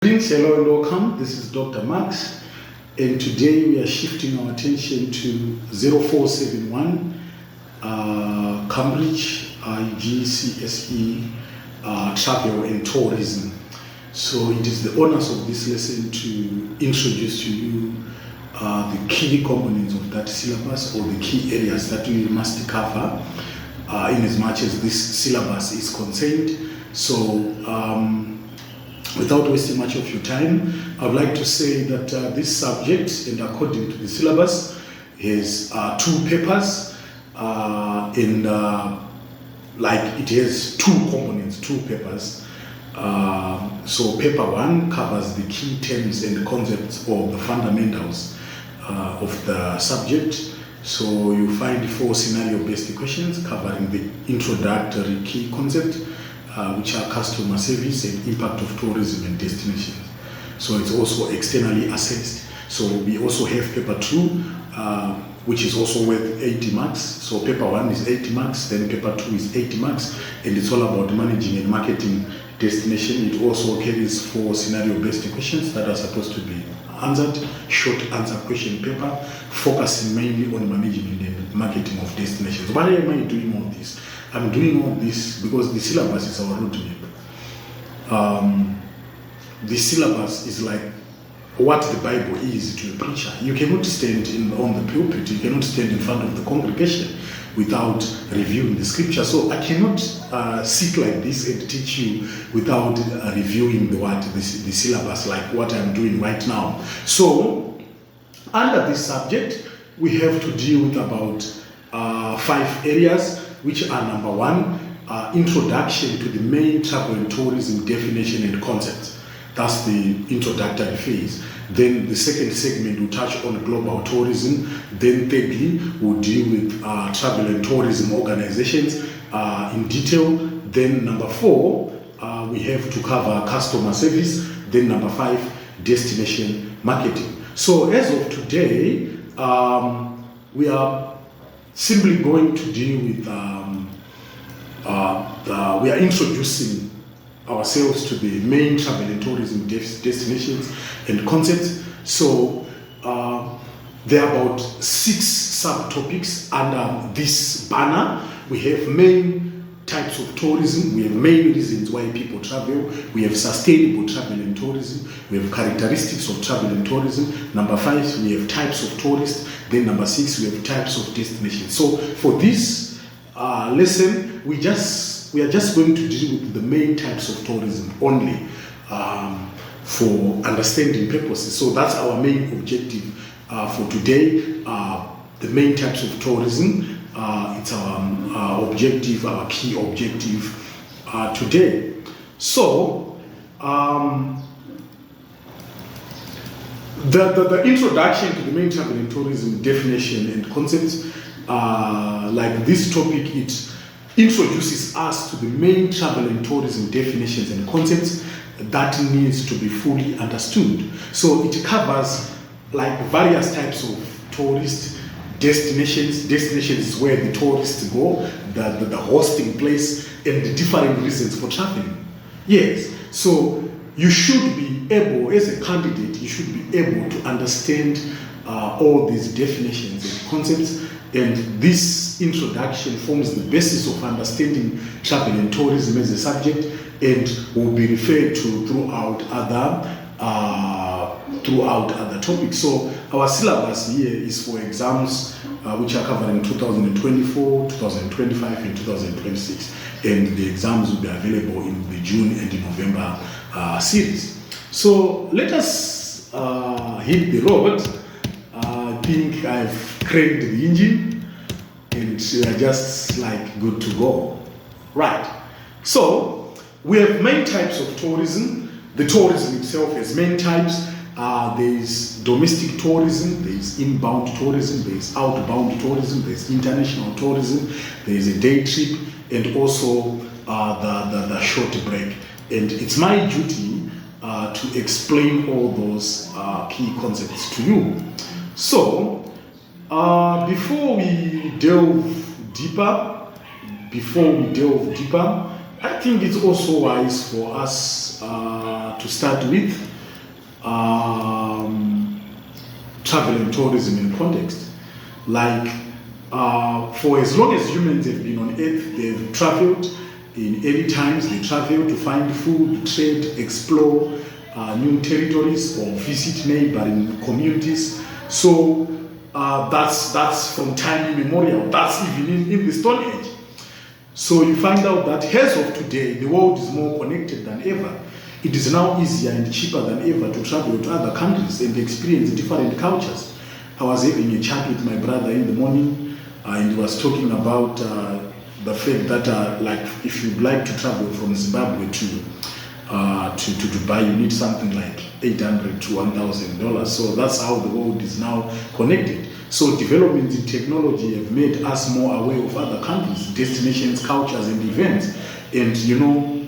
Greetings, hello and welcome. This is Dr. Max, and today we are shifting our attention to 0471 Cambridge IGSCE Travel and Tourism. So it is the honors of this lesson to introduce to you the key components of that syllabus, or the key areas that we must cover in as much as this syllabus is concerned. So without wasting much of your time, I would like to say that this subject, and according to the syllabus, has two papers, and like it has two components, two papers. So paper one covers the key terms and concepts of the fundamentals of the subject. So you find 4 scenario-based questions covering the introductory key concept, which are customer service and impact of tourism and destinations. So it's also externally assessed. So we also have paper 2, which is also worth 80 marks. So paper 1 is 80 marks, then paper 2 is 80 marks, and it's all about managing and marketing destination. It also carries 4 scenario-based questions that are supposed to be answered, short answer question paper, focusing mainly on management and marketing of destinations. Why am I doing all this? I'm doing all this because the syllabus is our roadmap. The syllabus is like what the Bible is to a preacher. You cannot stand on the pulpit, you cannot stand in front of the congregation without reviewing the scripture. So I cannot sit like this and teach you without reviewing the syllabus, like what I'm doing right now. So under this subject, we have to deal with about 5 areas, which are: number 1, introduction to the main travel and tourism definition and concepts. That's the introductory phase. Then the second segment will touch on global tourism. Then thirdly, we'll deal with travel and tourism organizations in detail. Then number 4, we have to cover customer service. Then number 5, destination marketing. So as of today, we are simply going to deal with, we are introducing ourselves to the main travel and tourism destinations and concepts. So there are about 6 subtopics under this banner. We have main types of tourism, we have main reasons why people travel, we have sustainable travel and tourism, we have characteristics of travel and tourism. Number 5, we have types of tourists. Then number 6, we have types of destinations. So for this lesson, we are just going to deal with the main types of tourism only for understanding purposes. So that's our main objective for today. The main types of tourism, it's our objective, our key objective today. So the introduction to the main travel and tourism definition and concepts, like this topic, it introduces us to the main travel and tourism definitions and concepts that needs to be fully understood. So it covers like various types of tourist destinations. Destinations is where the tourists go, the hosting place, and the different reasons for traveling. Yes, so you should be able, as a candidate, you should be able to understand all these definitions and concepts, and this introduction forms the basis of understanding travel and tourism as a subject, and will be referred to throughout other topics. So our syllabus here is for exams which are covered in 2024, 2025, and 2026, and the exams will be available in the June and the November series. So let us hit the road. I think I've cranked the engine and we are just like good to go. Right. So we have main types of tourism. The tourism itself has main types. There is domestic tourism, there is inbound tourism, there is outbound tourism, there is international tourism, there is a day trip, and also the short break. And it's my duty to explain all those key concepts to you. So before we delve deeper, I think it's also wise for us to start with, travel and tourism in context. Like, for as long as humans have been on Earth, they've traveled. In early times, they traveled to find food, trade, explore new territories, or visit neighboring communities. So that's from time immemorial. That's even in the Stone Age. So you find out that as of today, the world is more connected than ever. It is now easier and cheaper than ever to travel to other countries and experience different cultures. I was having a chat with my brother in the morning, and he was talking about the fact that, like, if you'd like to travel from Zimbabwe to Dubai, you need something like $800 to $1,000. So that's how the world is now connected. So developments in technology have made us more aware of other countries, destinations, cultures, and events. And you know,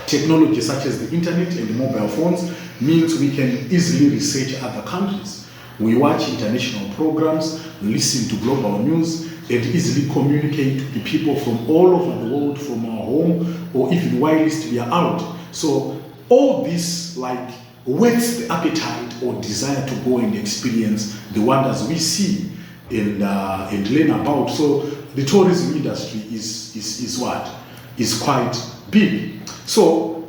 technology such as the internet and the mobile phones means we can easily research other countries. We watch international programs, listen to global news, and easily communicate to the people from all over the world from our home, or even whilst we are out. So all this, like, whets the appetite or desire to go and experience the wonders we see and learn about. So the tourism industry is quite big. So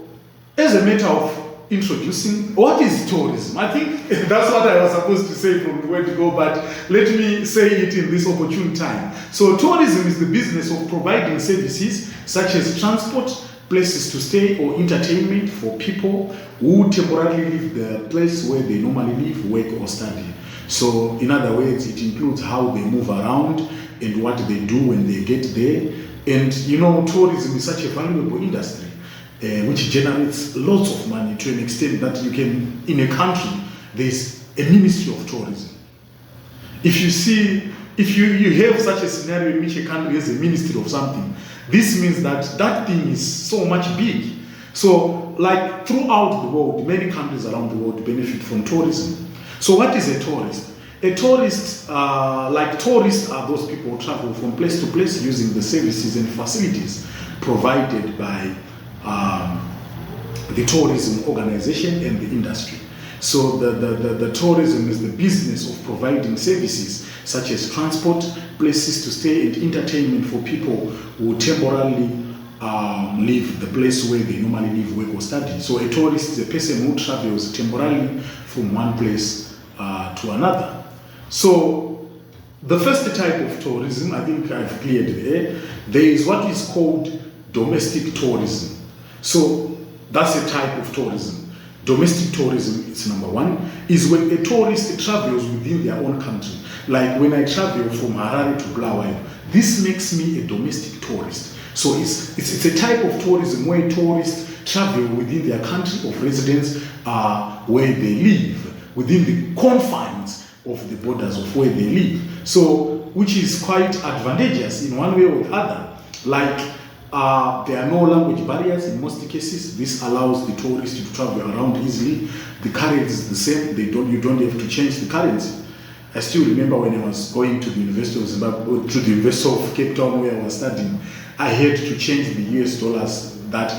as a matter of introducing, what is tourism? I think that's what I was supposed to say from the word go, but let me say it in this opportune time. So tourism is the business of providing services such as transport, places to stay, or entertainment for people who temporarily leave the place where they normally live, work, or study. So in other words, it includes how they move around and what they do when they get there. And you know, tourism is such a valuable industry which generates lots of money to an extent that you can, in a country, there's a ministry of tourism. If you have such a scenario in which a country has a ministry of something, this means that that thing is so much big. So, like, throughout the world, many countries around the world benefit from tourism. So what is a tourist? A tourist, tourists are those people who travel from place to place using the services and facilities provided by the tourism organization and the industry. So the tourism is the business of providing services such as transport, places to stay, and entertainment for people who temporarily leave the place where they normally live, work, or study. So a tourist is a person who travels temporarily from one place to another. So the first type of tourism, I think I've cleared there. There is what is called domestic tourism. So that's a type of tourism. Domestic tourism is number one, is when a tourist travels within their own country. Like when I travel from Harare to Bulawayo, this makes me a domestic tourist. So it's a type of tourism where tourists travel within their country of residence, where they live, within the confines of the borders of where they live. So, which is quite advantageous in one way or the other. Like, there are no language barriers in most cases. This allows the tourist to travel around easily. The currency is the same. You don't have to change the currency. I still remember when I was going to the University of Zimbabwe, to the University of Cape Town where I was studying, I had to change the US dollars that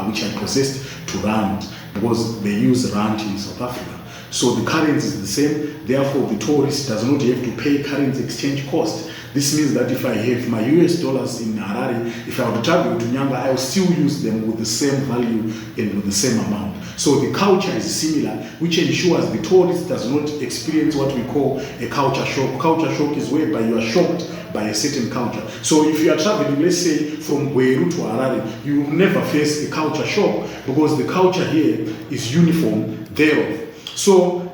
which I possessed to rand, because they use rand in South Africa. So the currency is the same. Therefore, the tourist does not have to pay currency exchange cost. This means that if I have my US dollars in Harare, if I were to travel to Nyanga, I will still use them with the same value and with the same amount. So the culture is similar, which ensures the tourist does not experience what we call a culture shock. Culture shock is whereby you are shocked by a certain culture. So if you are traveling, let's say from Gweru to Harare, you will never face a culture shock because the culture here is uniform thereof. So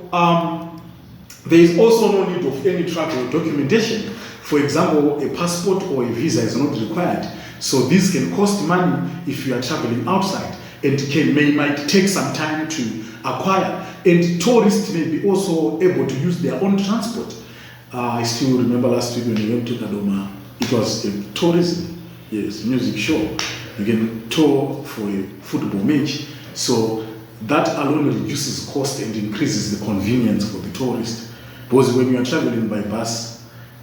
there is also no need of any travel documentation. For example, a passport or a visa is not required. So this can cost money if you are traveling outside, and might take some time to acquire. And tourists may be also able to use their own transport. I still remember last week when we went to Kadoma, it was a tourism, yes, music show. You can tour for a football match. So that alone reduces cost and increases the convenience for the tourist. Because when you are traveling by bus,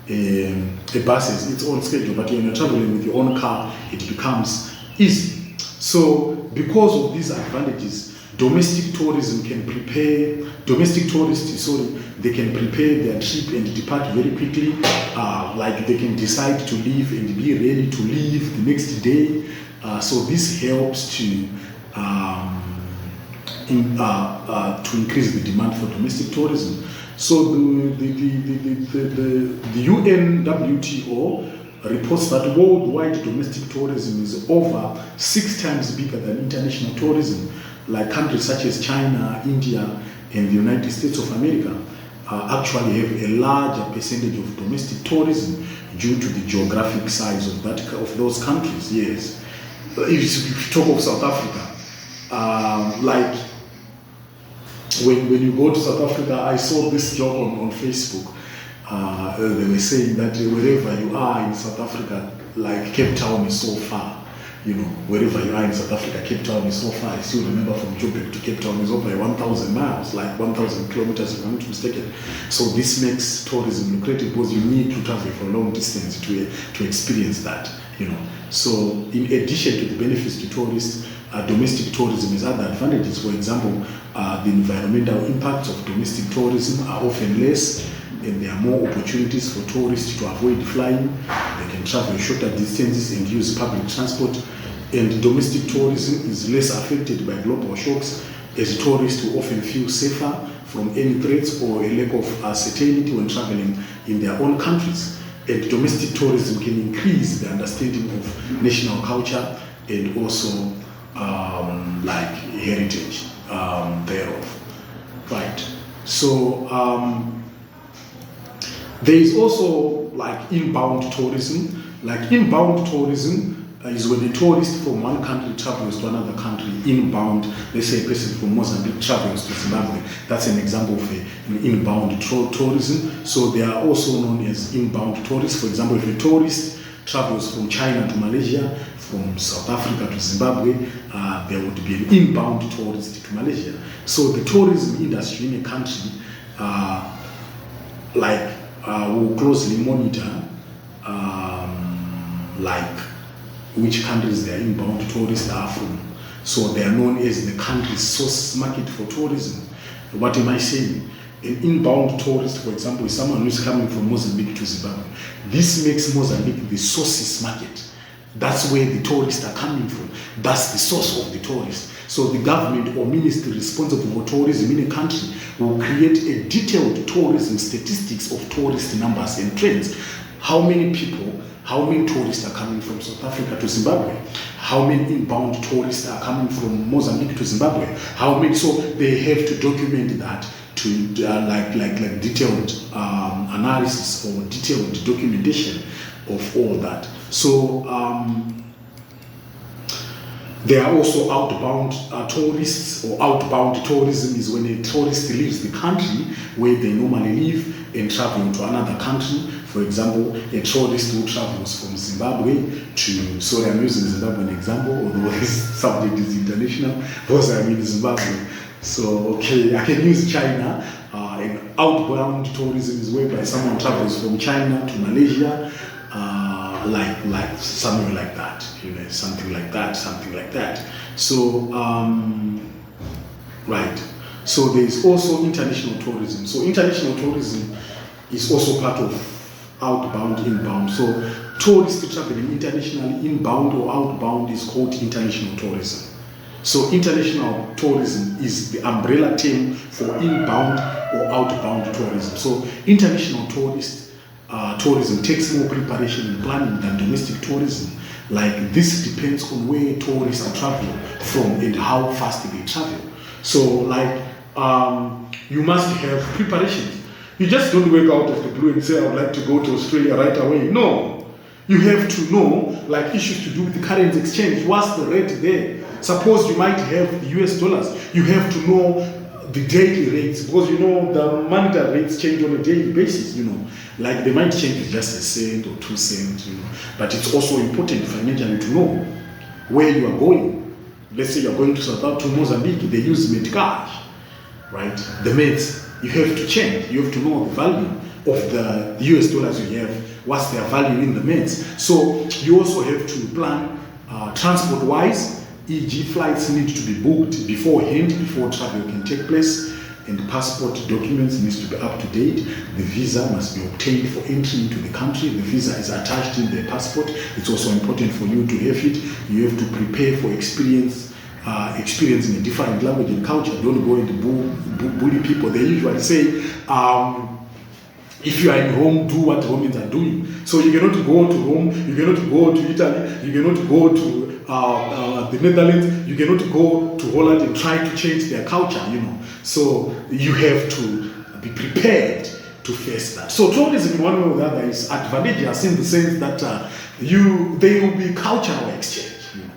a bus has its own schedule, but when you're traveling with your own car, it becomes easy. So because of these advantages, domestic tourists, they can prepare their trip and depart very quickly. Like they can decide to leave and be ready to leave the next day. So this helps to increase the demand for domestic tourism. So the UNWTO reports that worldwide domestic tourism is over 6 times bigger than international tourism. Like countries such as China, India, and the United States of America actually have a larger percentage of domestic tourism due to the geographic size of those countries. Yes, if you talk of South Africa, like when you go to South Africa, I saw this joke on Facebook. They were saying that wherever you are in South Africa, like Cape Town is so far. You know, wherever you are in South Africa, Cape Town is so far. I still remember from Joburg to Cape Town is over 1,000 miles, like 1,000 kilometers if I'm not mistaken. So this makes tourism lucrative because you need to travel for a long distance to experience that, you know. So in addition to the benefits to tourists, domestic tourism has other advantages. For example, the environmental impacts of domestic tourism are often less, and there are more opportunities for tourists to avoid flying. They can travel shorter distances and use public transport. And domestic tourism is less affected by global shocks, as tourists will often feel safer from any threats or a lack of certainty when traveling in their own countries. And domestic tourism can increase the understanding of national culture and also like heritage thereof. Right. So there is also like inbound tourism. Like inbound tourism is when a tourist from one country travels to another country inbound. Let's say a person from Mozambique travels to Zimbabwe. That's an example of an inbound tourism. So they are also known as inbound tourists. For example, if a tourist travels from China to Malaysia, from South Africa to Zimbabwe, there would be an inbound tourist to Malaysia. So the tourism industry in a country will closely monitor like which countries their inbound tourists are from. So they are known as the country's source market for tourism. What am I saying? An inbound tourist, for example, is someone who is coming from Mozambique to Zimbabwe. This makes Mozambique the sources market. That's where the tourists are coming from. That's the source of the tourists. So the government or ministry responsible for tourism in a country will create a detailed tourism statistics of tourist numbers and trends. How many tourists are coming from South Africa to Zimbabwe? How many inbound tourists are coming from Mozambique to Zimbabwe? So they have to document that to like detailed analysis or detailed documentation of all that. So there are also outbound tourists, or outbound tourism is when a tourist leaves the country where they normally live and travel to another country. For example, a tourist who travels from Zimbabwe to, sorry, I'm using Zimbabwe as an example, although this subject is international, because I'm in Zimbabwe. So, okay, I can use China. And outbound tourism is whereby someone travels from China to Malaysia, like somewhere like that, you know, something like that. So, right. So there is also international tourism. So international tourism is also part of outbound, inbound. So tourists traveling internationally, inbound or outbound, is called international tourism. So international tourism is the umbrella term for inbound or outbound tourism. So international tourism takes more preparation and planning than domestic tourism. Like this depends on where tourists are traveling from and how fast they travel. So like you must have preparations. You just don't wake out of the blue and say, I would like to go to Australia right away. No. You have to know like issues to do with the currency exchange. What's the rate there? Suppose you might have the US dollars. You have to know the daily rates, because you know the monetary rates change on a daily basis, you know. Like they might change with just a cent or 2 cents, you know. But it's also important financially to know where you are going. Let's say you're going to Mozambique, they use metcash, right? The meds, you have to change. You have to know the value of the US dollars you have, what's their value in the meds. So you also have to plan transport-wise, e.g. flights need to be booked beforehand, before travel can take place, and passport documents needs to be up to date. The visa must be obtained for entry into the country. The visa is attached in the passport. It's also important for you to have it. You have to prepare for experiencing a different language and culture. Don't go and bully people. They usually say, if you are in Rome, do what Romans are doing. So you cannot go to Rome, you cannot go to Italy, you cannot go to the Netherlands, you cannot go to Holland and try to change their culture, you know. So you have to be prepared to face that. So tourism in one way or the other is advantageous in the sense that there will be cultural exchange. You know.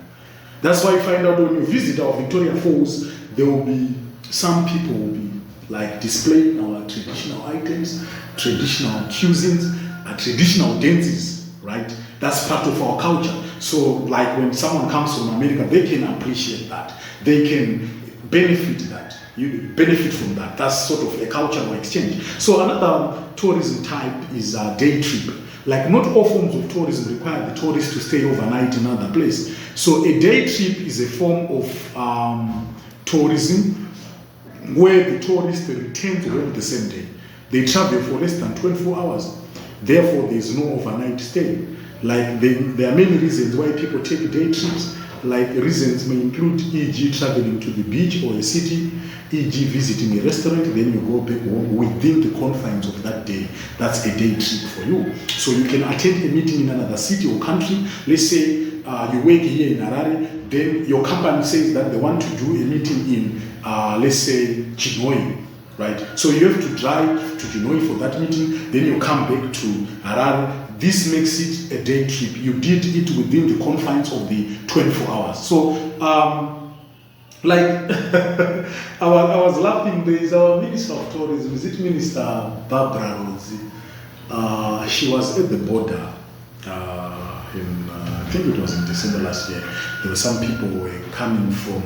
That's why you find out when you visit our Victoria Falls, there will be some people will be like displaying our traditional items, traditional cuisines, traditional dances, right? That's part of our culture. So like when someone comes from America, they can appreciate that. They can benefit that. You benefit from that. That's sort of a cultural exchange. So another tourism type is a day trip. Like not all forms of tourism require the tourist to stay overnight in another place. So a day trip is a form of tourism where the tourist returns home the same day. They travel for less than 24 hours. Therefore, there is no overnight stay. Like there are many reasons why people take day trips. Like reasons may include, e.g. traveling to the beach or a city, e.g. visiting a restaurant, then you go back home within the confines of that day. That's a day trip for you. So you can attend a meeting in another city or country. Let's say you work here in Harare, then your company says that they want to do a meeting in, let's say, Chinhoyi, right? So you have to drive to Chinhoyi for that meeting, then you come back to Harare. This makes it a day trip. You did it within the confines of the 24 hours. So, like, I was laughing. There is our Minister of Tourism, is it Minister Barbara Rosie? She was at the border I think it was in December last year. There were some people who were coming from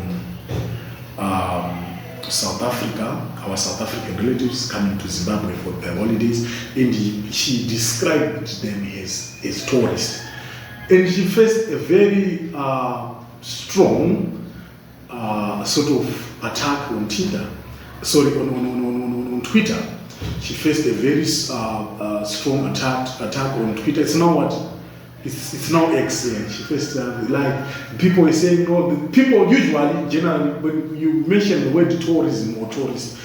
South Africa, our South African relatives coming to Zimbabwe for their holidays, and she described them as tourists. And she faced a very strong sort of attack on Twitter. On Twitter. She faced a very strong attack on Twitter. It's now what? It's now X. Yeah. She faced like people were saying, no, the people usually, generally, when you mention the word tourism or tourist,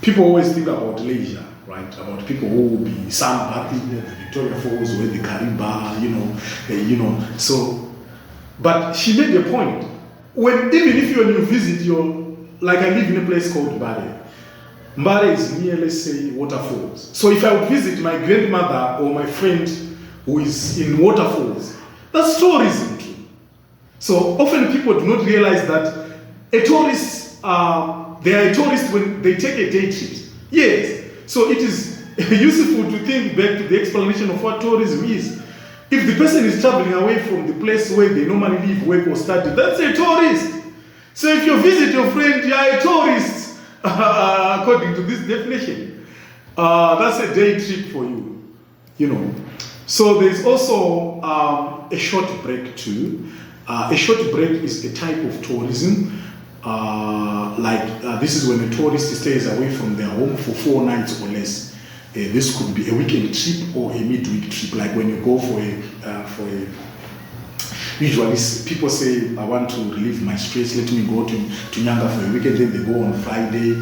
people always think about leisure, right? About people who will be sunbathing at the Victoria Falls or at the Kariba, you know. So, but she made a point. Even if you visit like I live in a place called Mbare. Mbare is near, let's say, waterfalls. So if I would visit my grandmother or my friend who is in waterfalls, that's tourism too. So often people do not realize that a tourist, they are a tourist when they take a day trip. Yes. So it is useful to think back to the explanation of what tourism is. If the person is traveling away from the place where they normally live, work or study, that's a tourist. So if you visit your friend, you are a tourist, according to this definition. That's a day trip for you, you know. So there's also a short break too. A short break is a type of tourism. This is when a tourist stays away from their home for 4 nights or less. This could be a weekend trip or a midweek trip, like when you go for a usually people say, I want to relieve my stress, let me go to Nyanga for a weekend, then they go on Friday,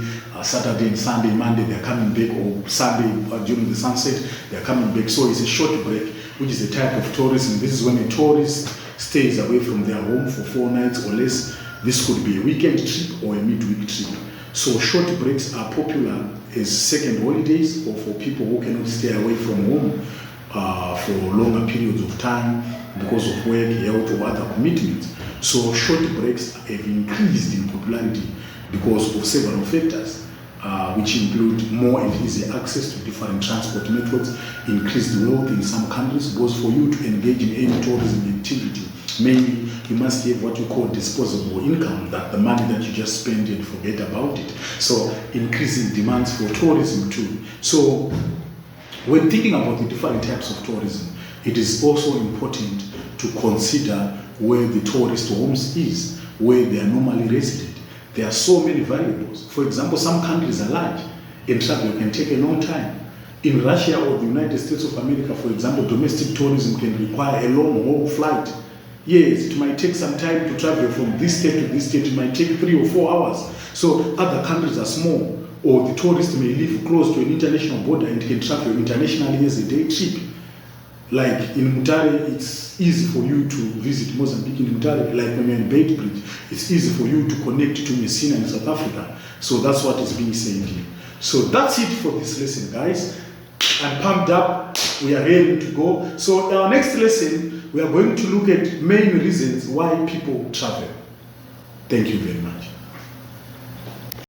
Saturday and Sunday, Monday they're coming back, or Sunday during the sunset, they're coming back. So it's a short break, which is a type of tourism. This is when a tourist stays away from their home for 4 nights or less. This could be a weekend trip or a midweek trip. So short breaks are popular as second holidays or for people who cannot stay away from home for longer periods of time because of work, health, or other commitments. So short breaks have increased in popularity because of several factors, which include more and easier access to different transport networks, increased wealth in some countries, because for you to engage in any tourism activity, mainly you must have what you call disposable income, that the money that you just spend and forget about it. So increasing demands for tourism too. So when thinking about the different types of tourism, it is also important to consider where the tourist homes is, where they are normally resident. There are so many variables. For example, some countries are large and travel can take a long time. In Russia or the United States of America, for example, domestic tourism can require a long haul flight. Yes, it might take some time to travel from this state to this state. It might take 3 or 4 hours. So other countries are small, or the tourist may live close to an international border and can travel internationally as a day trip. Like in Mutare, it's easy for you to visit Mozambique in Mutare. Like when you're in Bait Bridge, it's easy for you to connect to Messina in South Africa. So that's what is being said here. So that's it for this lesson, guys. I'm pumped up. We are ready to go. So in our next lesson, we are going to look at main reasons why people travel. Thank you very much.